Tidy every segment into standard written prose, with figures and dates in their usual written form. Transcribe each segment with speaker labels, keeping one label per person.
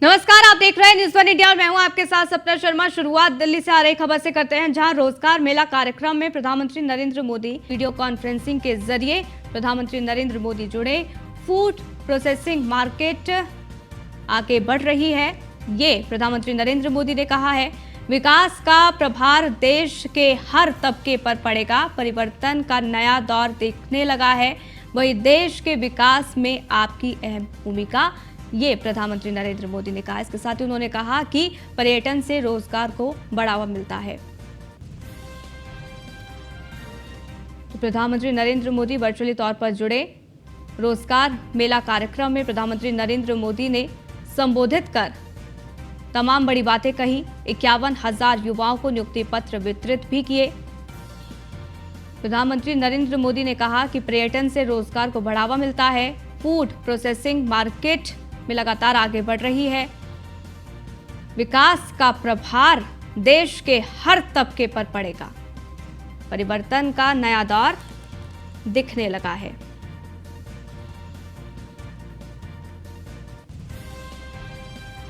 Speaker 1: नमस्कार, आप देख रहे हैं न्यूज़ वन इंडिया और मैं हूं आपके साथ सपना शर्मा। शुरुआत दिल्ली से आ रही खबर से करते हैं, जहां रोजगार मेला कार्यक्रम में प्रधानमंत्री नरेंद्र मोदी वीडियो कॉन्फ्रेंसिंग के जरिए प्रधानमंत्री नरेंद्र मोदी जुड़े। फूड प्रोसेसिंग मार्केट आगे बढ़ रही है, ये प्रधानमंत्री नरेंद्र मोदी ने कहा है। विकास का प्रभार देश के हर तबके पर पड़ेगा, परिवर्तन का नया दौर दिखने लगा है, वही देश के विकास में आपकी अहम भूमिका, ये प्रधानमंत्री नरेंद्र मोदी ने कहा। इसके साथ ही उन्होंने कहा कि पर्यटन से रोजगार को बढ़ावा मिलता है। तो प्रधानमंत्री नरेंद्र मोदी वर्चुअली तौर पर जुड़े। रोजगार मेला कार्यक्रम में प्रधानमंत्री नरेंद्र मोदी ने संबोधित कर तमाम बड़ी बातें कही। 51,000 युवाओं को नियुक्ति पत्र वितरित भी किए। प्रधानमंत्री नरेंद्र मोदी ने कहा कि पर्यटन से रोजगार को बढ़ावा मिलता है, फूड प्रोसेसिंग मार्केट में लगातार आगे बढ़ रही है, विकास का प्रभार देश के हर तबके पर पड़ेगा, परिवर्तन का नया दौर दिखने लगा है।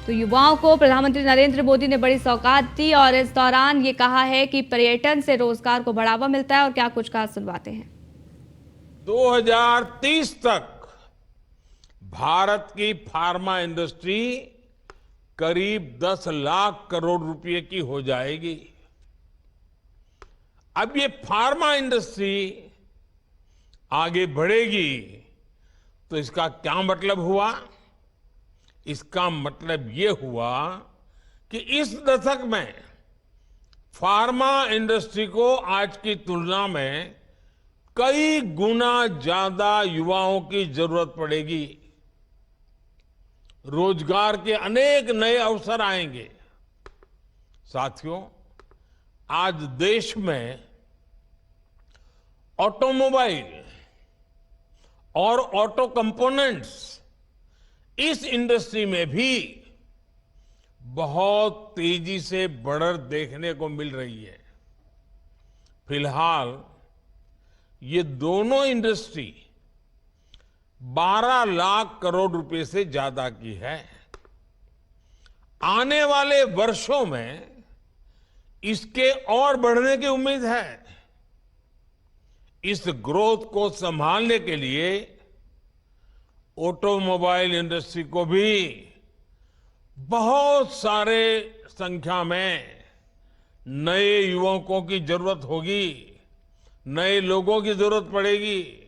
Speaker 1: तो युवाओं को प्रधानमंत्री नरेंद्र मोदी ने बड़ी सौगात दी और इस दौरान ये कहा है कि पर्यटन से रोजगार को बढ़ावा मिलता है। और क्या कुछ कहा, सुनवाते हैं।
Speaker 2: 2030 तक भारत की फार्मा इंडस्ट्री करीब 10 लाख करोड़ रुपए की हो जाएगी। अब ये फार्मा इंडस्ट्री आगे बढ़ेगी तो इसका क्या मतलब हुआ? इसका मतलब ये हुआ कि इस दशक में फार्मा इंडस्ट्री को आज की तुलना में कई गुना ज्यादा युवाओं की जरूरत पड़ेगी। रोजगार के अनेक नए अवसर आएंगे। साथियों, आज देश में ऑटोमोबाइल और ऑटो कंपोनेंट्स, इस इंडस्ट्री में भी बहुत तेजी से बढ़त देखने को मिल रही है। फिलहाल ये दोनों इंडस्ट्री 12 लाख करोड़ रुपए से ज्यादा की है। आने वाले वर्षों में इसके और बढ़ने की उम्मीद है। इस ग्रोथ को संभालने के लिए ऑटोमोबाइल इंडस्ट्री को भी बहुत सारे संख्या में नए युवकों की जरूरत होगी, नए लोगों की जरूरत पड़ेगी,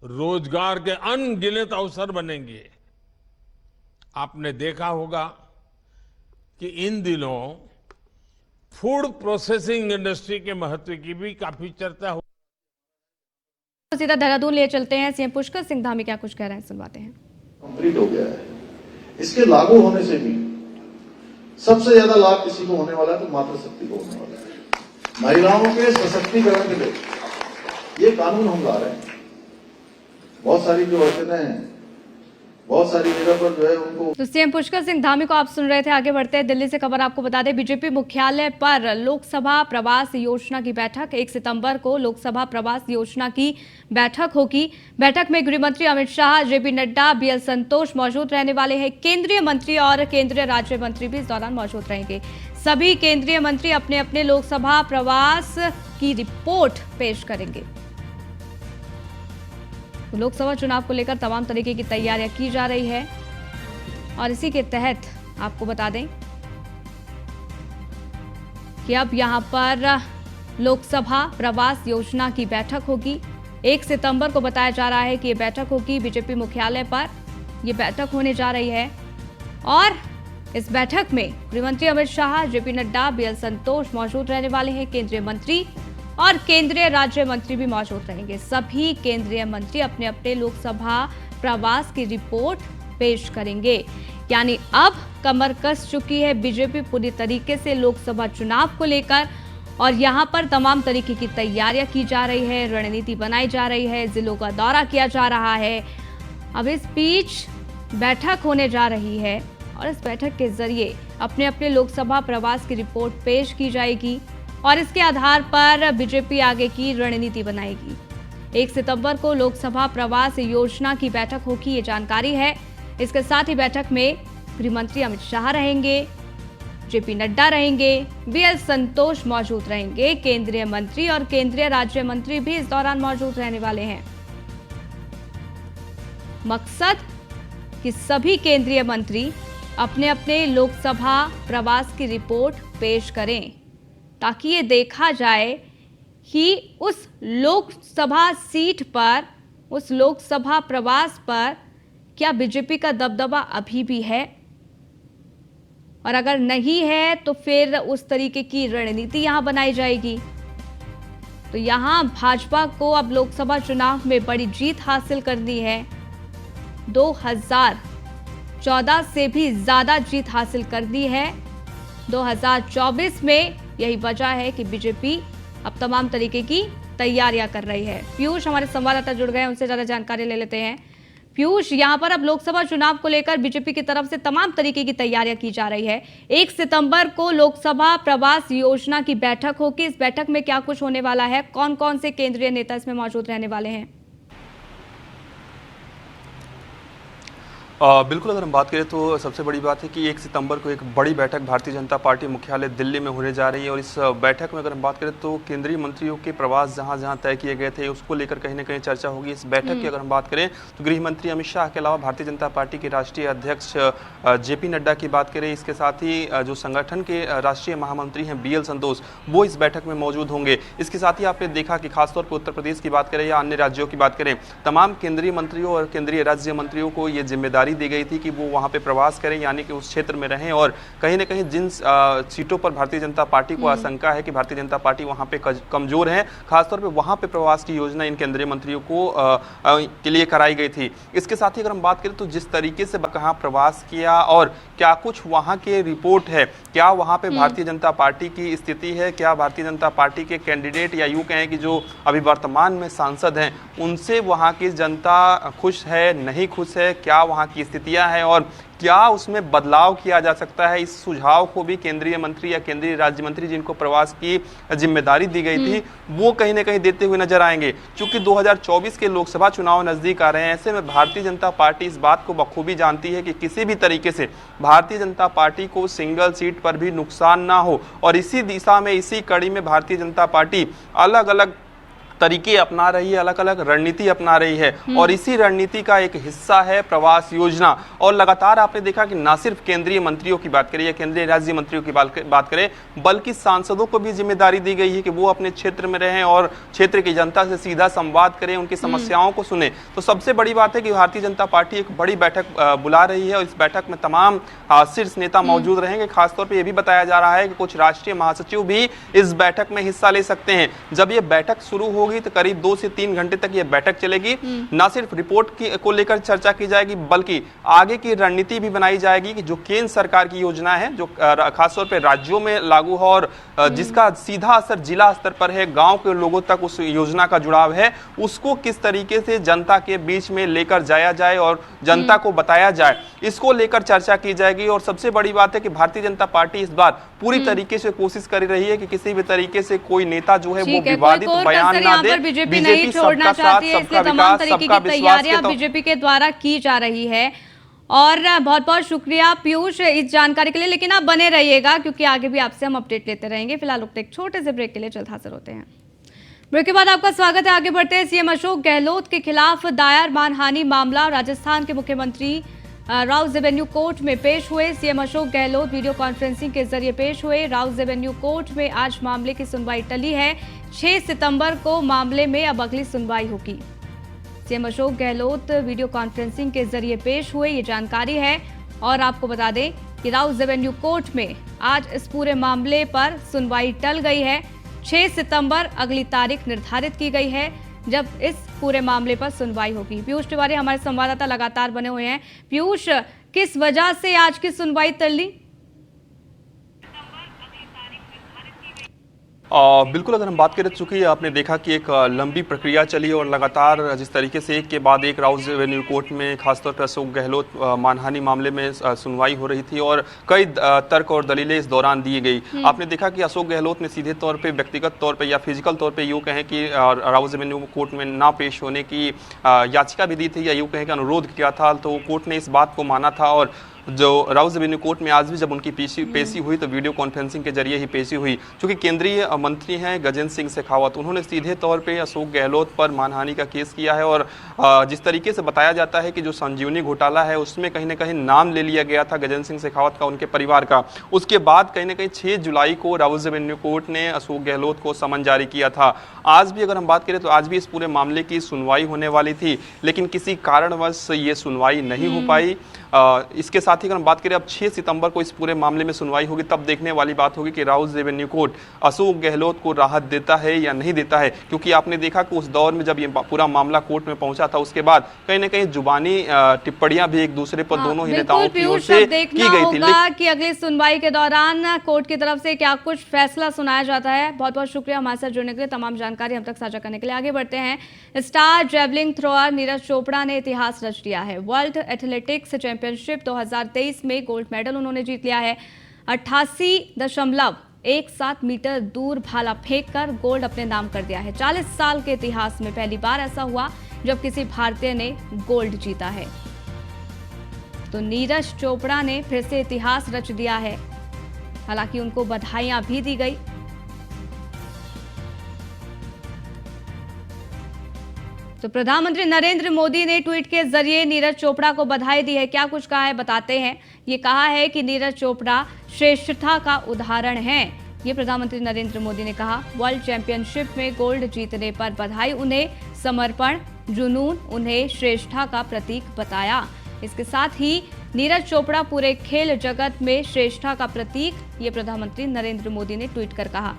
Speaker 2: रोजगार के अनगिनत अवसर बनेंगे। आपने देखा होगा कि इन दिनों फूड प्रोसेसिंग इंडस्ट्री के महत्व की भी काफी चर्चा हो।
Speaker 1: सीधा देहरादून ले चलते हैं। सीएम पुष्कर सिंह धामी क्या कुछ कह रहे हैं, सुनवाते हैं।
Speaker 3: कंप्लीट हो गया है। इसके लागू होने से भी सबसे ज्यादा लाभ किसी को होने वाला है तो मातृशक्ति को होने वाला है। महिलाओं के सशक्तिकरण के लिए ये कानून हम ला रहे हैं। बहुत सारी जो औरतें हैं, बहुत सारी जगह पर जो है उनको।
Speaker 1: तो सीएम पुष्कर सिंह धामी को आप सुन रहे थे। आगे बढ़ते हैं, दिल्ली से खबर आपको बता दें, बीजेपी मुख्यालय पर लोकसभा प्रवास योजना की बैठक 1 सितंबर को लोकसभा प्रवास योजना की बैठक होगी। बैठक में गृह मंत्री अमित शाह, जेपी नड्डा, बीएल संतोष मौजूद रहने वाले हैं। केंद्रीय मंत्री और केंद्रीय राज्य मंत्री भी इस दौरान मौजूद रहेंगे। सभी केंद्रीय मंत्री अपने अपने लोकसभा प्रवास की रिपोर्ट पेश करेंगे। लोकसभा चुनाव को लेकर तमाम तरीके की तैयारियां की जा रही है और इसी के तहत आपको बता दें कि अब यहां पर लोकसभा प्रवास योजना की बैठक होगी। 1 सितंबर को बताया जा रहा है कि ये बैठक होगी बीजेपी मुख्यालय पर। यह बैठक होने जा रही है और इस बैठक में गृहमंत्री अमित शाह, जेपी नड्डा, बीएल संतोष मौजूद रहने वाले हैं। केंद्रीय मंत्री और केंद्रीय राज्य मंत्री भी मौजूद रहेंगे। सभी केंद्रीय मंत्री अपने अपने लोकसभा प्रवास की रिपोर्ट पेश करेंगे। यानी अब कमर कस चुकी है बीजेपी पूरी तरीके से लोकसभा चुनाव को लेकर और यहां पर तमाम तरीके की तैयारियां की जा रही है, रणनीति बनाई जा रही है, जिलों का दौरा किया जा रहा है। अब इस बीच बैठक होने जा रही है और इस बैठक के जरिए अपने अपने लोकसभा प्रवास की रिपोर्ट पेश की जाएगी और इसके आधार पर बीजेपी आगे की रणनीति बनाएगी। 1 सितंबर को लोकसभा प्रवास योजना की बैठक होगी, ये जानकारी है। इसके साथ ही बैठक में गृह मंत्री अमित शाह रहेंगे, जेपी नड्डा रहेंगे, बीएल संतोष मौजूद रहेंगे, केंद्रीय मंत्री और केंद्रीय राज्य मंत्री भी इस दौरान मौजूद रहने वाले हैं। मकसद कि सभी केंद्रीय मंत्री अपने अपने लोकसभा प्रवास की रिपोर्ट पेश करें, ताकि ये देखा जाए कि उस लोकसभा सीट पर, उस लोकसभा प्रवास पर क्या बीजेपी का दबदबा अभी भी है, और अगर नहीं है तो फिर उस तरीके की रणनीति यहां बनाई जाएगी। तो यहां भाजपा को अब लोकसभा चुनाव में बड़ी जीत हासिल करनी है। 2014 से भी ज्यादा जीत हासिल करनी है। 2024 में यही वजह है कि बीजेपी अब तमाम तरीके की तैयारियां कर रही है। पीयूष हमारे संवाददाता जुड़ गए हैं, उनसे ज्यादा जानकारी ले लेते हैं। पीयूष, यहां पर अब लोकसभा चुनाव को लेकर बीजेपी की तरफ से तमाम तरीके की तैयारियां की जा रही है। 1 सितंबर को लोकसभा प्रवास योजना की बैठक होगी। इस बैठक में क्या कुछ होने वाला है, कौन कौन से केंद्रीय नेता इसमें मौजूद रहने वाले हैं?
Speaker 4: बिल्कुल, अगर हम बात करें तो सबसे बड़ी बात है कि 1 सितंबर को एक बड़ी बैठक भारतीय जनता पार्टी मुख्यालय दिल्ली में होने जा रही है। और इस बैठक में अगर हम बात करें तो केंद्रीय मंत्रियों के प्रवास जहां जहां तय किए गए थे उसको लेकर कहीं ना कहीं चर्चा होगी। इस बैठक की अगर हम बात करें तो गृह मंत्री अमित शाह के अलावा भारतीय जनता पार्टी के राष्ट्रीय अध्यक्ष जेपी नड्डा की बात करें, इसके साथ ही जो संगठन के राष्ट्रीय महामंत्री हैं बीएल संतोष, वो इस बैठक में मौजूद होंगे। इसके साथ ही आपने देखा कि खासतौर पर उत्तर प्रदेश की बात करें या अन्य राज्यों की बात करें, तमाम केंद्रीय मंत्रियों और केंद्रीय राज्य मंत्रियों को ये जिम्मेदारी दी गई थी कि वो वहां पे प्रवास करें, यानी कि उस क्षेत्र में रहें। और कहीं ना कहीं जिन सीटों पर भारतीय जनता पार्टी को आशंका है कि भारतीय जनता पार्टी वहां पे कमजोर है, खासतौर पे वहां पे प्रवास की योजना इन केंद्रीय मंत्रियों को के लिए कराई गई थी। इसके साथ ही अगर हम बात करें तो जिस तरीके से कहाँ प्रवास किया और क्या कुछ वहां के रिपोर्ट है, क्या वहां पे भारतीय जनता पार्टी की स्थिति है, क्या भारतीय जनता पार्टी के कैंडिडेट या यूं कहें कि जो अभी वर्तमान में सांसद हैं उनसे वहां की जनता खुश है, नहीं खुश है, क्या वहां की स्थितियां हैं और क्या उसमें बदलाव किया जा सकता है, इस सुझाव को भी केंद्रीय मंत्री या केंद्रीय राज्य मंत्री जिनको प्रवास की जिम्मेदारी दी गई थी वो कहीं ना कहीं देते हुए नजर आएंगे। चूंकि 2024 के लोकसभा चुनाव नजदीक आ रहे हैं, ऐसे में भारतीय जनता पार्टी इस बात को बखूबी जानती है कि किसी भी तरीके से भारतीय जनता पार्टी को सिंगल सीट पर भी नुकसान ना हो। और इसी दिशा में, इसी कड़ी में भारतीय जनता पार्टी अलग अलग तरीके अपना रही है, अलग अलग रणनीति अपना रही है। और इसी रणनीति का एक हिस्सा है प्रवास योजना। और लगातार आपने देखा कि ना सिर्फ केंद्रीय मंत्रियों की बात करें या केंद्रीय राज्य मंत्रियों की बात करें, बल्कि सांसदों को भी जिम्मेदारी दी गई है कि वो अपने क्षेत्र में रहें और क्षेत्र की जनता से सीधा संवाद करें, उनकी समस्याओं को सुने। तो सबसे बड़ी बात है कि भारतीय जनता पार्टी एक बड़ी बैठक बुला रही है और इस बैठक में तमाम शीर्ष नेता मौजूद रहेंगे। खासतौर पर यह भी बताया जा रहा है कि कुछ राष्ट्रीय महासचिव भी इस बैठक में हिस्सा ले सकते हैं। जब यह बैठक शुरू होगी तो करीब 2 से 3 घंटे तक यह बैठक चलेगी। ना सिर्फ रिपोर्ट को लेकर चर्चा की जाएगी, बल्कि आगे की रणनीति भी बनाई जाएगी कि जो केंद्र सरकार की योजना है, जो खासतौर पे राज्यों में लागू है और जिसका सीधा असर जिला स्तर पर है, गांव के लोगों तक उस योजना का जुड़ाव है, उसको किस तरीके से जनता के बीच में लेकर जाया जाए और जनता को बताया जाए, इसको लेकर चर्चा की जाएगी। और सबसे बड़ी बात है कि भारतीय जनता पार्टी इस बार पूरी तरीके से कोशिश कर रही है कि किसी भी तरीके से कोई नेता जो है वो विवादित बयान ना दे।
Speaker 1: बीजेपी नहीं छोड़ना चाहती है, इसलिए तमाम तरीके की तैयारियां बीजेपी के द्वारा की जा रही है। और बहुत बहुत शुक्रिया पीयूष इस जानकारी के लिए, लेकिन आप बने रहिएगा क्योंकि आगे भी आपसे हम अपडेट लेते रहेंगे। फिलहाल रुकते एक छोटे से ब्रेक के लिए, जल्द हाजिर होते हैं। ब्रेक के बाद आपका स्वागत है। आगे बढ़ते हैं। सीएम अशोक गहलोत के खिलाफ दायर मानहानि मामला राजस्थान के मुख्यमंत्री राउज एवेन्यू कोर्ट में पेश हुए। CM Ashok Gehlot video conferencing के जरिए पेश हुए। राउज एवेन्यू कोर्ट में आज मामले की सुनवाई टली है। 6 सितंबर को मामले में अब अगली सुनवाई होगी। CM Ashok Gehlot video conferencing के जरिए पेश हुए, ये जानकारी है। और आपको बता दें कि राउज एवेन्यू कोर्ट में आज इस पूरे मामले पर सुनवाई टल गई है। 6 सितंबर अगली तारीख निर्धारित की गई है जब इस पूरे मामले पर सुनवाई होगी। पीयूष तिवारी हमारे संवाददाता लगातार बने हुए हैं। पीयूष, किस वजह से आज की सुनवाई टली?
Speaker 4: बिल्कुल, अगर हम बात करें, चूंकि आपने देखा कि एक लंबी प्रक्रिया चली और लगातार जिस तरीके से एक के बाद एक राउज एवेन्यू कोर्ट में खासतौर पर अशोक गहलोत मानहानि मामले में सुनवाई हो रही थी और कई तर्क और दलीलें इस दौरान दी गई। आपने देखा कि अशोक गहलोत ने सीधे तौर पे, व्यक्तिगत तौर पे या फिजिकल तौर पे यूँ कहें कि राउज एवेन्यू कोर्ट में ना पेश होने की याचिका भी दी थी या यूँ कहें कि अनुरोध किया था। तो कोर्ट ने इस बात को माना था और जो राउज रेवेन्यू कोर्ट में आज भी जब उनकी पेशी हुई तो वीडियो कॉन्फ्रेंसिंग के जरिए ही पेशी हुई। चूंकि केंद्रीय मंत्री हैं गजेंद्र सिंह शेखावत, उन्होंने सीधे तौर पे अशोक गहलोत पर मानहानि का केस किया है और जिस तरीके से बताया जाता है कि जो संजीवनी घोटाला है उसमें कहीं ना कहीं नाम ले लिया गया था गजेंद्र सिंह शेखावत का, उनके परिवार का। उसके बाद कहीं ना कहीं 6 जुलाई को राउज रेवेन्यू कोर्ट ने अशोक गहलोत को समन जारी किया था। आज भी अगर हम बात करें तो आज भी इस पूरे मामले की सुनवाई होने वाली थी, लेकिन किसी कारणवश ये सुनवाई नहीं हो पाई। इसके साथ ही अगर हम बात करें अब 6 सितंबर को इस पूरे मामले में सुनवाई होगी, तब देखने वाली बात होगी कि राउज रेवेन्यू कोर्ट अशोक गहलोत को राहत देता है या नहीं देता है। क्योंकि आपने देखा कि उस दौर में जब ये पूरा मामला कोर्ट में पहुंचा था उसके बाद कहीं ना कहीं जुबानी टिप्पणियां भी एक दूसरे पर दोनों ही नेताओं की ओर से की गई थी।
Speaker 1: कि अगली सुनवाई के दौरान कोर्ट की तरफ से क्या कुछ फैसला सुनाया जाता है। बहुत बहुत शुक्रिया हमारे साथ जुड़ने के लिए, तमाम जानकारी हम तक साझा करने के लिए। आगे बढ़ते हैं। Star javelin thrower Neeraj Chopra ने इतिहास रच दिया है। वर्ल्ड एथलेटिक्स चैंपियनशिप 2023 में गोल्ड मेडल उन्होंने जीत लिया है। 88.17 मीटर दूर भाला फेंककर गोल्ड अपने नाम कर दिया है। 40 साल के इतिहास में पहली बार ऐसा हुआ जब किसी भारतीय ने गोल्ड जीता है। तो नीरज चोपड़ा ने फिर से इतिहास रच दिया है। हालांकि उनको बधाइयां भी दी गई। तो प्रधानमंत्री नरेंद्र मोदी ने ट्वीट के जरिए नीरज चोपड़ा को बधाई दी है। क्या कुछ कहा है बताते हैं। ये कहा है कि नीरज चोपड़ा श्रेष्ठता का उदाहरण है। ये प्रधानमंत्री नरेंद्र मोदी ने कहा। वर्ल्ड चैंपियनशिप में गोल्ड जीतने पर बधाई, उन्हें समर्पण, जुनून उन्हें श्रेष्ठता का प्रतीक बताया। इसके साथ ही नीरज चोपड़ा पूरे खेल जगत में श्रेष्ठता का प्रतीक, ये प्रधानमंत्री नरेंद्र मोदी ने ट्वीट कर कहा।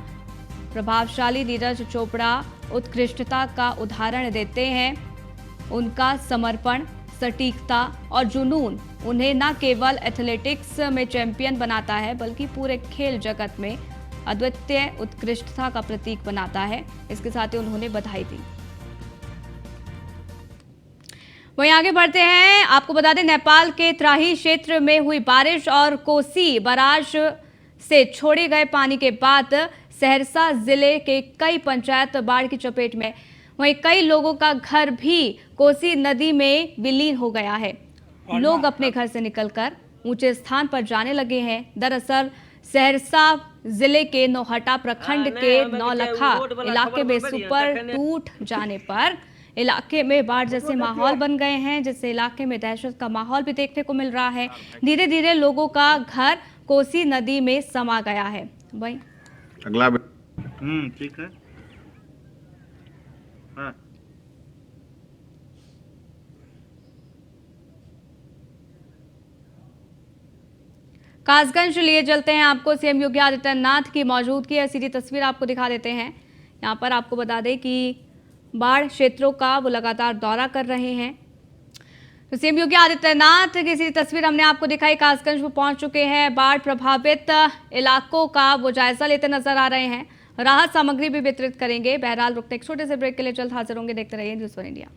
Speaker 1: प्रभावशाली नीरज चोपड़ा उत्कृष्टता का उदाहरण देते हैं। उनका समर्पण, सटीकता और जुनून उन्हें न केवल एथलेटिक्स में चैंपियन बनाता है बल्कि पूरे खेल जगत में अद्वितीय उत्कृष्टता का प्रतीक बनाता है। इसके साथ ही उन्होंने बधाई दी। वहीं आगे बढ़ते हैं। आपको बता दें, नेपाल के त्राही क्षेत्र में हुई बारिश और कोसी बराज से छोड़े गए पानी के बाद सहरसा जिले के कई पंचायत बाढ़ की चपेट में। वहीं कई लोगों का घर भी कोसी नदी में विलीन हो गया है। लोग अपने घर से निकलकर ऊंचे स्थान पर जाने लगे हैं। दरअसल सहरसा जिले के नौहटा प्रखंड के नौलखा इलाके में सुपर टूट जाने पर इलाके में बाढ़ जैसे माहौल बन गए हैं, जिससे इलाके में दहशत का माहौल भी देखने को मिल रहा है। धीरे धीरे लोगों का घर कोसी नदी में समा गया है। भाई
Speaker 5: अगला ठीक है। हाँ।
Speaker 1: कासगंज लिए चलते हैं। आपको सीएम योगी आदित्यनाथ की मौजूदगी है, सीधी तस्वीर आपको दिखा देते हैं। यहाँ पर आपको बता दें कि बाढ़ क्षेत्रों का वो लगातार दौरा कर रहे हैं। तो सीएम योगी आदित्यनाथ की सीधी तस्वीर हमने आपको दिखाई। कासगंज वो पहुंच चुके हैं। बाढ़ प्रभावित इलाकों का वो जायजा लेते नजर आ रहे हैं। राहत सामग्री भी वितरित करेंगे। बहरहाल रुकते एक छोटे से ब्रेक के लिए जल्द हाजिर होंगे। देखते रहिए न्यूज़ 1 इंडिया।